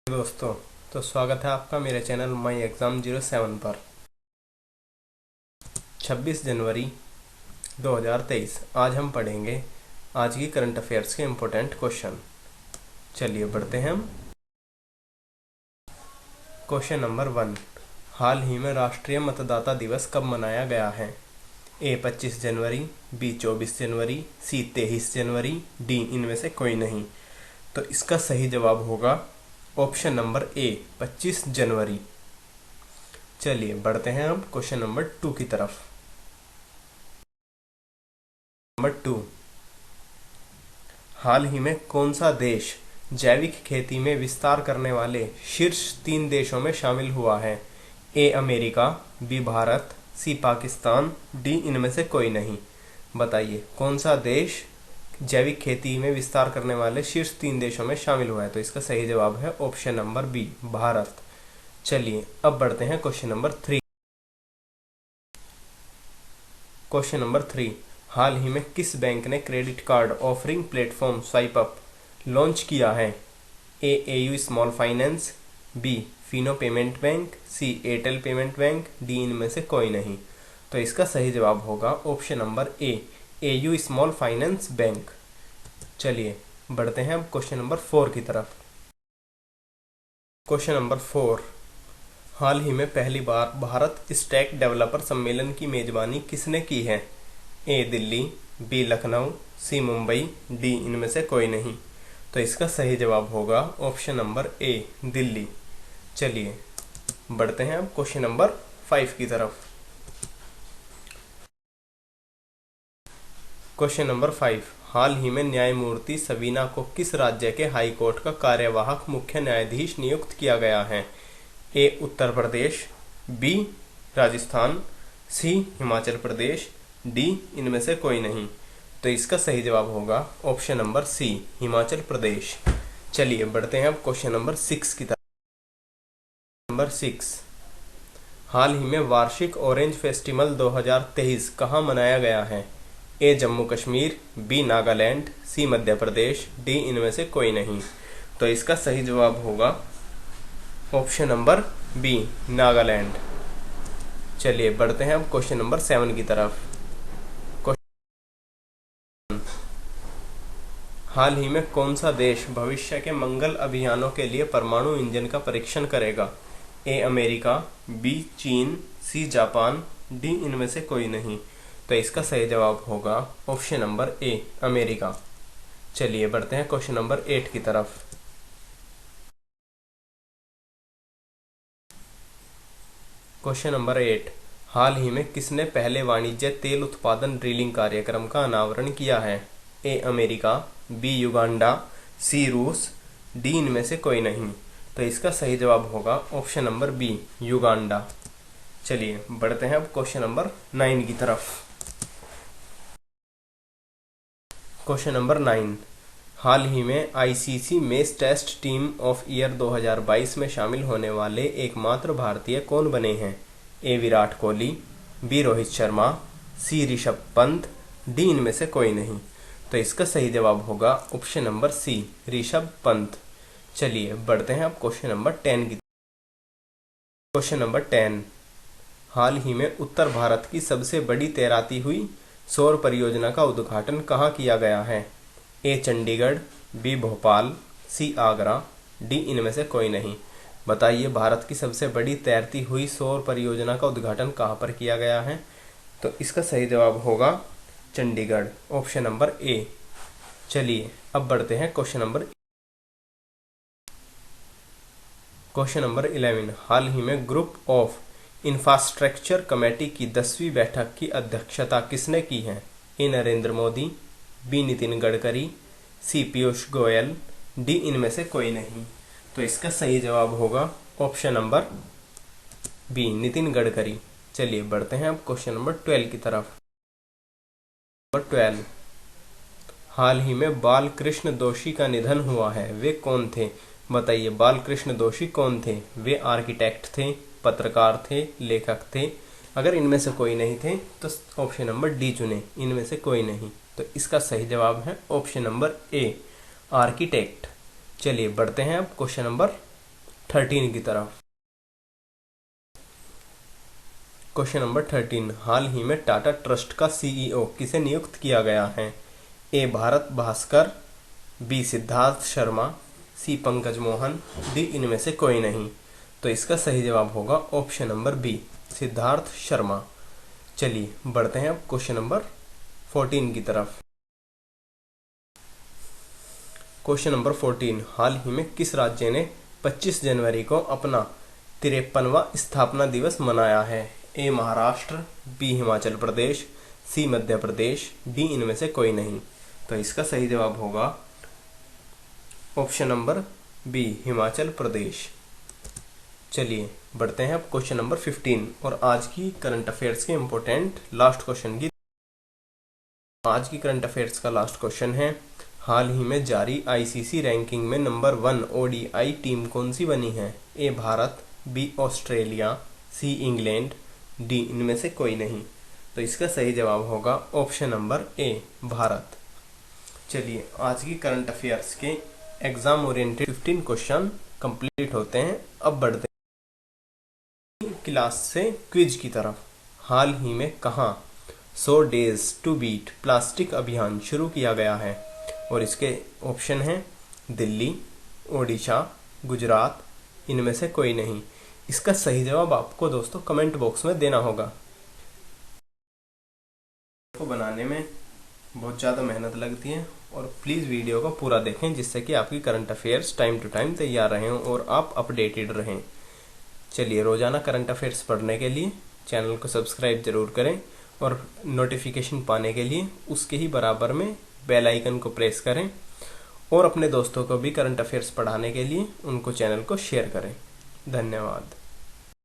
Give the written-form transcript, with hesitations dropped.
दोस्तों, तो स्वागत है आपका मेरे चैनल माई एग्ज़ाम 07 पर। 26 जनवरी 2023 आज हम पढ़ेंगे आज की करंट अफेयर्स के इम्पोर्टेंट क्वेश्चन। चलिए बढ़ते हैं हम। क्वेश्चन नंबर 1, हाल ही में राष्ट्रीय मतदाता दिवस कब मनाया गया है? ए 25 जनवरी, बी 24 जनवरी, सी 23 जनवरी, डी इनमें से कोई नहीं। तो इसका सही जवाब होगा ऑप्शन नंबर ए 25 जनवरी। चलिए बढ़ते हैं अब क्वेश्चन नंबर 2 की तरफ। नंबर 2, हाल ही में कौन सा देश जैविक खेती में विस्तार करने वाले शीर्ष 3 देशों में शामिल हुआ है? A America, B Bharat, C Pakistan, D इनमें से कोई नहीं। बताइए कौन सा देश जैविक खेती में विस्तार करने वाले शीर्ष 3 देशों में शामिल हुआ है? तो इसका सही जवाब है ऑप्शन नंबर बी भारत। चलिए अब बढ़ते हैं क्वेश्चन नंबर 3। क्वेश्चन नंबर 3, हाल ही में किस बैंक ने credit card offering platform swipe up launch किया है? A AU small finance, B Fino payment bank, C Airtel payment bank, D इनमें से कोई नहीं। तो इसका सही जवाब होगा option number A AU small finance bank. चलिए बढ़ते हैं अब क्वेश्चन नंबर 4 की तरफ। क्वेश्चन नंबर 4, हाल ही में पहली बार भारत स्टैक डेवलपर सम्मेलन की मेजबानी किसने की है? ए दिल्ली, बी लखनऊ, सी मुंबई, डी इनमें से कोई नहीं। तो इसका सही जवाब होगा ऑप्शन नंबर ए दिल्ली। चलिए बढ़ते हैं अब क्वेश्चन नंबर 5 की तरफ। क्वेश्चन नंबर 5, हाल ही में न्यायमूर्ति सवीना को किस राज्य के हाई कोर्ट का कार्यवाहक मुख्य न्यायाधीश नियुक्त किया गया है? ए उत्तर प्रदेश, बी राजस्थान, सी हिमाचल प्रदेश, डी इनमें से कोई नहीं। तो इसका सही जवाब होगा ऑप्शन नंबर सी हिमाचल प्रदेश। चलिए बढ़ते हैं अब क्वेश्चन नंबर 6 की तरफ। नंबर 6, हाल ही में वार्षिक ऑरेंज फेस्टिवल 2023 कहाँ मनाया गया है? ए जम्मू कश्मीर, बी नागालैंड, सी मध्य प्रदेश, डी इनमें से कोई नहीं। तो इसका सही जवाब होगा ऑप्शन नंबर बी नागालैंड। चलिए बढ़ते हैं अब क्वेश्चन नंबर 7 की तरफ। हाल ही में कौन सा देश भविष्य के मंगल अभियानों के लिए परमाणु इंजन का परीक्षण करेगा? ए अमेरिका, बी चीन, सी जापान, डी इनमें से कोई नहीं। तो इसका सही जवाब होगा ऑप्शन नंबर ए अमेरिका। चलिए बढ़ते हैं क्वेश्चन नंबर 8 की तरफ। क्वेश्चन नंबर 8, हाल ही में किसने पहले वाणिज्य तेल उत्पादन ड्रिलिंग कार्यक्रम का अनावरण किया है? ए अमेरिका, बी युगांडा, सी रूस, डी इनमें से कोई नहीं। तो इसका सही जवाब होगा ऑप्शन नंबर बी युगांडा। चलिए बढ़ते हैं अब क्वेश्चन नंबर 9 की तरफ। क्वेश्चन नंबर 9, हाल ही में ICC men's test team of year 2022 में शामिल होने वाले एकमात्र भारतीय कौन बने हैं? A Virat Kohli, B Rohit Sharma, C Rishabh Pant, D इनमें से कोई नहीं। तो इसका सही जवाब होगा option number C Rishabh Pant. चलिए बढ़ते हैं अब क्वेश्चन नंबर 10 की। क्वेश्चन नंबर 10, हाल ही में उत्तर भारत की सबसे बड़ी तैराती हुई सौर परियोजना का उद्घाटन कहाँ किया गया है? ए चंडीगढ़, बी भोपाल, सी आगरा, डी इनमें से कोई नहीं। बताइए भारत की सबसे बड़ी तैरती हुई सौर परियोजना का उद्घाटन कहाँ पर किया गया है? तो इसका सही जवाब होगा चंडीगढ़, ऑप्शन नंबर ए। चलिए अब बढ़ते हैं क्वेश्चन नंबर 11, हाल ही में ग्रुप ऑफ इंफ्रास्ट्रक्चर कमेटी की 10वीं बैठक की अध्यक्षता किसने की है? A Narendra Modi, B Nitin Gadkari, C Piyush Goyal, D इनमें से कोई नहीं। तो इसका सही जवाब होगा option number B Nitin Gadkari. चलिए बढ़ते हैं अब क्वेश्चन नंबर 12 की तरफ। नंबर 12, हाल ही में बाल कृष्ण दोषी का निधन हुआ है, वे कौन थे? बताइए बाल कृष्ण दोषी कौन थे? वे आर्किटेक्ट थे, पत्रकार थे, लेखक थे। अगर इनमें से कोई नहीं थे तो ऑप्शन नंबर डी चुने, इनमें से कोई नहीं। तो इसका सही जवाब है ऑप्शन नंबर ए आर्किटेक्ट। चलिए बढ़ते हैं अब क्वेश्चन नंबर 13 की तरफ। क्वेश्चन नंबर 13, हाल ही में टाटा ट्रस्ट का सीईओ किसे नियुक्त किया गया है? A Bharat Bhaskar, B Siddharth Sharma, C Pankaj Mohan, D इनमें से कोई नहीं। तो इसका सही जवाब होगा option number B, Siddharth Sharma. चलिए बढ़ते हैं अब क्वेश्चन नंबर 14 की तरफ। क्वेश्चन नंबर 14, हाल ही में किस राज्य ने 25 जनवरी को अपना 53वां स्थापना दिवस मनाया है? ए महाराष्ट्र, बी हिमाचल प्रदेश, सी मध्य प्रदेश, डी इनमें से कोई नहीं। तो इसका सही जवाब होगा option number B, Himachal Pradesh. चलिए बढ़ते हैं अब क्वेश्चन नंबर 15 और आज की करंट अफेयर्स के इम्पोर्टेंट लास्ट क्वेश्चन की। आज की करंट अफेयर्स का लास्ट क्वेश्चन है, हाल ही में जारी आईसीसी रैंकिंग में नंबर 1 ओडीआई टीम कौन सी बनी है? A Bharat, B Australia, C England, D इनमें से कोई नहीं। तो इसका सही जवाब होगा ऑप्शन नंबर ए, भारत। चलिए आज की करंट अफेयर्स के एग्जाम ओरिएंटेड 15 क्वेश्चन कंप्लीट होते हैं। अब बढ़ते हैं क्लास से क्विज की तरफ। हाल ही में कहाँ 100 डेज टू बीट प्लास्टिक अभियान शुरू किया गया है? और इसके ऑप्शन हैं दिल्ली, ओडिशा, गुजरात, इनमें से कोई नहीं। इसका सही जवाब आपको दोस्तों कमेंट बॉक्स में देना होगा। को बनाने में बहुत ज़्यादा मेहनत लगती है और प्लीज़ वीडियो को पूरा देखें जिससे कि आपकी current affairs time to time तैयार रहें और आप अपडेटेड रहें। चलिए रोज़ाना करंट अफेयर्स पढ़ने के लिए चैनल को सब्सक्राइब जरूर करें और नोटिफिकेशन पाने के लिए उसके ही बराबर में बेल आइकन को प्रेस करें और अपने दोस्तों को भी करंट अफेयर्स पढ़ाने के लिए उनको चैनल को शेयर करें। धन्यवाद।